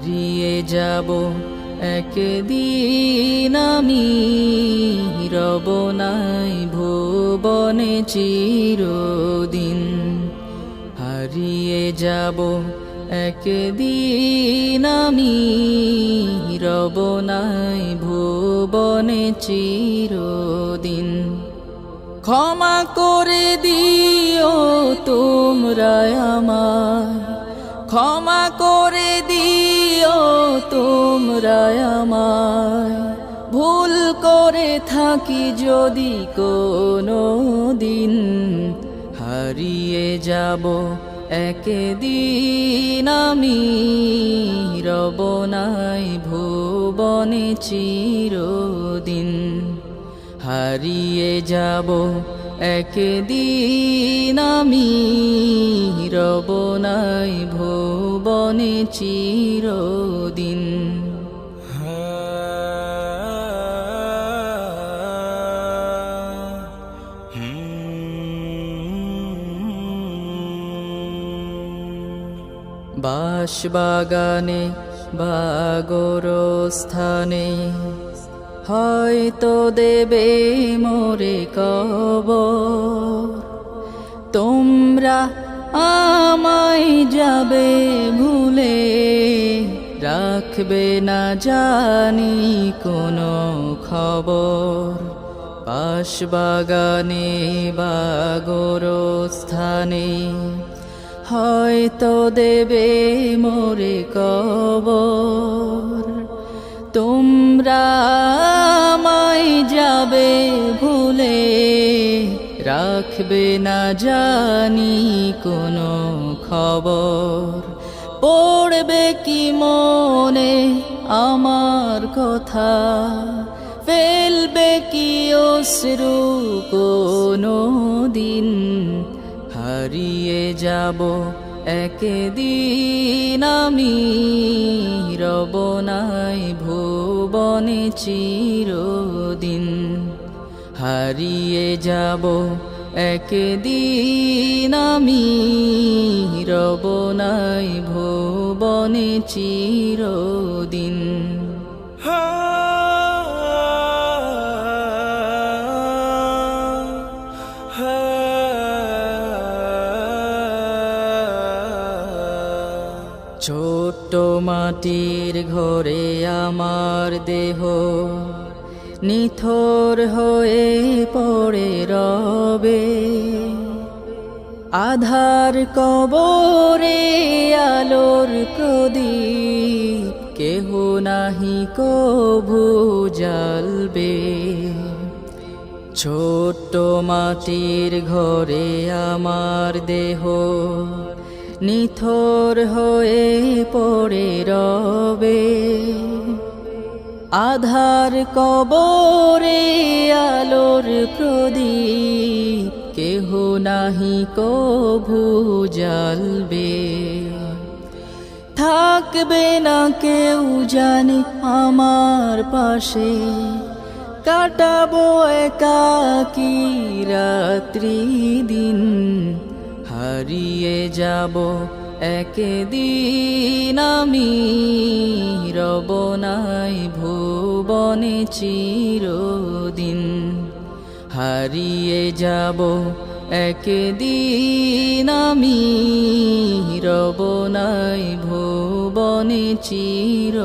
হারিয়ে যাব একদিন আমি, রব নাই ভুবনে চিরদিন। হারিয়ে যাব একদিন আমি, রব নাই ভুবনে চিরদিন। ক্ষমা করে দিও তোমরা আমায়, ক্ষমা করে দিও তোমরা আমায়, ভুল করে থাকি যদি কোনো দিন। হারিয়ে যাব একদিন আমি, রব নাই ভুবনে চিরদিন। হারিয়ে যাব একদিন আমি, রব নাই ভুবনে চিরদিন। বাঁশবাগানে বা গোরস্থানে হয়তো দেবে মোরে কবর, তোমরা আমায় যাবে ভুলে, রাখবে না জানি কোনো খবর। বাঁশবাগানে বা গোরস্থানে হয়তো দেবে মোরে কবর, তোমরা আমায় যাবে ভুলে, রাখবে না জানি কোনো খবর। পড়বে কি মনে আমার কথা, ফেলবে কি অশ্রু কোনো দিন। হারিয়ে যাব একদিন আমি, রব নাই ভুবনে চিরদিন। হারিয়ে যাব একদিন আমি, রব নাই ভুবনে চিরদিন। ছোট্ট মাটির ঘরে আমার দেহ নিথর হয়ে পড়ে রবে, আধার কবরে আলোর প্রদীপ কেহ নাহি কভু জ্বালবে। ছোট্ট মাটির ঘরে আমার দেহ নিথর হয়ে পড়ে রবে, আধার কবরে আলোর প্রদীপ কেহ নাহি কভু জ্বালবে। থাকবে না কেউ জানি আমার পাশে, কাটাবো একাকী রাত্রি দিন। হারিয়ে যাব একদিন আমি, রব নাই ভুবনে চিরদিন। হারিয়ে যাব একদিন আমি, রব নাই ভুবনে চির